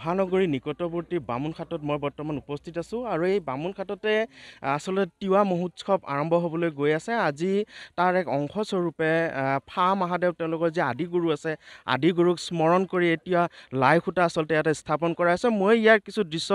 মহানগৰী নিকটৱৰ্তী বামুণঘাটত মই বৰ্তমান উপস্থিত আছোঁ আৰু এই বামুণঘাটতে আচলতে তিৱা মহোৎসৱ আৰম্ভ হ'বলৈ গৈ আছে। আজি তাৰ এক অংশস্বৰূপে ফা মহাদেৱ তেওঁলোকৰ যি আদিগুৰু আছে, আদিগুৰুক স্মৰণ কৰি এতিয়া লাই খুঁটা আচলতে ইয়াতে স্থাপন কৰা হৈছে। মই ইয়াৰ কিছু দৃশ্য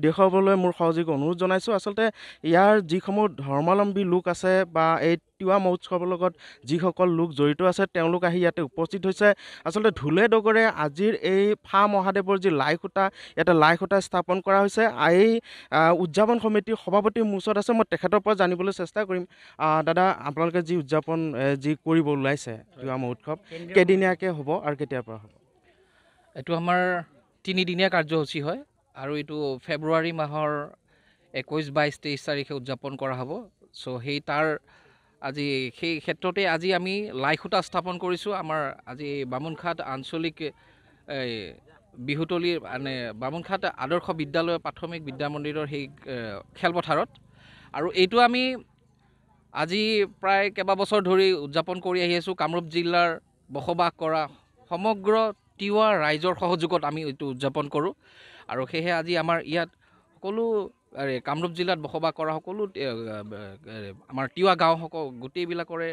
দেখুৱাবলৈ মোৰ সহযোগী অনুৰোধ জনাইছোঁ। আচলতে ইয়াৰ যিসমূহ ধৰ্মাৱলম্বী লোক আছে বা এই তিৱা মহোৎসৱৰ লগত যিসকল লোক জড়িত আছে তেওঁলোক আহি ইয়াতে উপস্থিত হৈছে। আচলতে ঢোলে ডগৰে আজিৰ এই ফা মহাদেৱৰ যি লাই খুঁটা, ইয়াতে লাই খুঁটা স্থাপন কৰা হৈছে। এই উদযাপন সমিতিৰ সভাপতি মোৰ ওচৰত আছে, মই তেখেতৰ পৰা জানিবলৈ চেষ্টা কৰিম। দাদা, আপোনালোকে যি উদযাপন যি কৰিব ওলাইছে তিৱা মহোৎসৱ, কেইদিনীয়াকৈ হ'ব আৰু কেতিয়াৰ পৰা হ'ব? এইটো আমাৰ 3দিনীয়া কাৰ্যসূচী হয় আৰু এইটো ফেব্ৰুৱাৰী মাহৰ 21, 22, 23 তাৰিখে উদযাপন কৰা হ'ব। আজি সেই ক্ষেত্ৰতে আজি আমি লাই খুঁটা স্থাপন কৰিছোঁ। আমাৰ আজি বামুণঘাট আঞ্চলিক বিহুতলীৰ মানে বামুণঘাট আদৰ্শ বিদ্যালয় প্ৰাথমিক বিদ্যামন্দিৰৰ সেই খেলপথাৰত। আৰু এইটো আমি আজি প্ৰায় কেইবাবছৰ ধৰি উদযাপন কৰি আহি আছোঁ। কামৰূপ জিলাৰ বসবাস কৰা সমগ্ৰ তিৱা ৰাইজৰ সহযোগত আমি এইটো উদযাপন কৰোঁ। আৰু সেয়েহে আজি আমাৰ ইয়াত সকলো কামৰূপ জিলাত বসবাস কৰা সকলো আমাৰ তিৱা গাঁওসকল গোটেইবিলাকৰে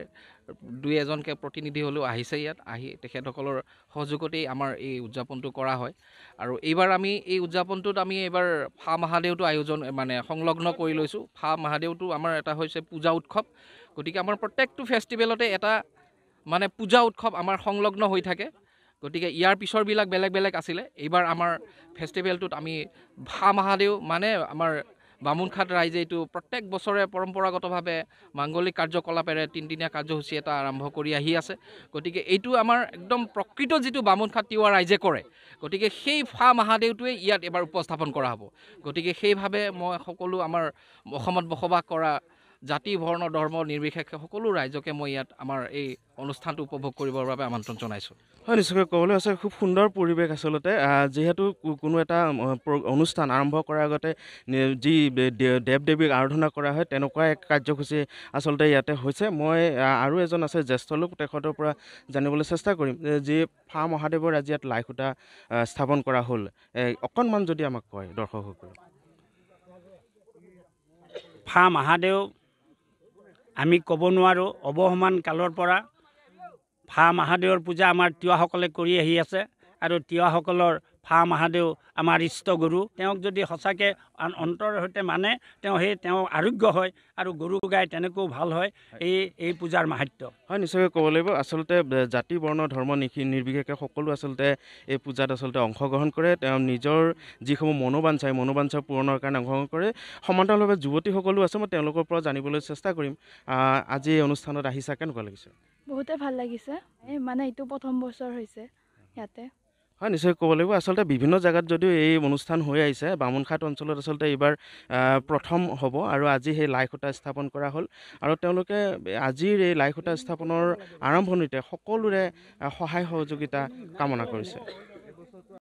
2-এজনকৈ প্ৰতিনিধি হ'লেও আহিছে ইয়াত। আহি তেখেতসকলৰ সহযোগতেই আমাৰ এই উদযাপনটো কৰা হয়। আৰু এইবাৰ আমি এই উদযাপনটোত আমি এইবাৰ ফা মহাদেৱটো সংলগ্ন কৰি লৈছোঁ। ফা মহাদেৱটো আমাৰ এটা হৈছে পূজা উৎসৱ। গতিকে আমাৰ প্ৰত্যেকটো ফেষ্টিভেলতে এটা পূজা উৎসৱ আমাৰ সংলগ্ন হৈ থাকে। গতিকে ইয়াৰ পিছৰবিলাক বেলেগ বেলেগ আছিলে। এইবাৰ আমাৰ ফেষ্টিভেলটোত আমি ফা মহাদেৱ আমাৰ বামুণঘাট ৰাইজে এইটো প্ৰত্যেক বছৰে পৰম্পৰাগতভাৱে মাংগলিক কাৰ্যকলাপেৰে 3দিনীয়া কাৰ্যসূচী এটা আৰম্ভ কৰি আহি আছে। গতিকে এইটো আমাৰ একদম প্ৰকৃত যিটো বামুণঘাট তিৱা ৰাইজে কৰে, গতিকে সেই ফা মহাদেৱটোৱে ইয়াত এবাৰ উপস্থাপন কৰা হ'ব। গতিকে সেইভাৱে মই সকলো আমাৰ অসমত বসবাস কৰা জাতি বৰ্ণ ধৰ্ম নিৰ্বিশেষে সকলো ৰাইজকে মই ইয়াত আমাৰ এই অনুষ্ঠানটো উপভোগ কৰিবৰ বাবে আমন্ত্ৰণ জনাইছোঁ। হয়, নিশ্চয়কৈ ক'বলৈ আছে খুব সুন্দৰ পৰিৱেশ আচলতে। যিহেতু কোনো এটা অনুষ্ঠান আৰম্ভ কৰাৰ আগতে যি দেৱ দেৱীক আৰাধনা কৰা হয় তেনেকুৱা এক কাৰ্যসূচী আচলতে ইয়াতে হৈছে। মই আৰু এজন আছে জ্যেষ্ঠ লোক, তেখেতৰ পৰা জানিবলৈ চেষ্টা কৰিম যি ফা মহাদেৱৰ আজি ইয়াত লাই খুঁটা স্থাপন কৰা হ'ল, অকণমান যদি আমাক কয় দৰ্শকসকলক। ফা মহাদেৱ আমি ক'ব নোৱাৰোঁ, অৱসমান কালৰ পৰা ফা মহাদেৱৰ পূজা আমাৰ তিৱাসকলে কৰি আহি আছে। আৰু তিৱাসকলৰ ফা মহাদেৱ আমাৰ ইষ্টগুৰু। তেওঁক যদি সঁচাকৈ অন্তৰৰ সৈতে তেওঁ আৰোগ্য হয় আৰু গৰু গাই তেনেকৈও ভাল হয়। এই পূজাৰ মাহাত্য হয়, নিশ্চয়কৈ ক'ব লাগিব। আচলতে জাতি বৰ্ণ ধৰ্ম নিৰ্বিশেষে সকলো আচলতে এই পূজাত আচলতে অংশগ্ৰহণ কৰে। তেওঁ নিজৰ যিসমূহ মনোবাঞ্ছা পূৰণৰ কাৰণে অংশগ্ৰহণ কৰে। সমান্তৰালভাৱে যুৱতীসকলো আছে, মই তেওঁলোকৰ পৰা জানিবলৈ চেষ্টা কৰিম। আজি এই অনুষ্ঠানত আহিছা, কেনেকুৱা লাগিছে? বহুতে ভাল লাগিছে। এইটো প্ৰথম বছৰ হৈছে ইয়াতে। হয়, নিশ্চয় ক'ব লাগিব। আচলতে বিভিন্ন জেগাত যদিও এই অনুষ্ঠান হৈ আহিছে, বামুণঘাট অঞ্চলত আচলতে এইবাৰ প্ৰথম হ'ব। আৰু আজি সেই লাই খুঁটা স্থাপন কৰা হ'ল আৰু তেওঁলোকে আজিৰ এই লাই খুঁটা স্থাপনৰ আৰম্ভণিতে সকলোৰে সহায় সহযোগিতা কামনা কৰিছে।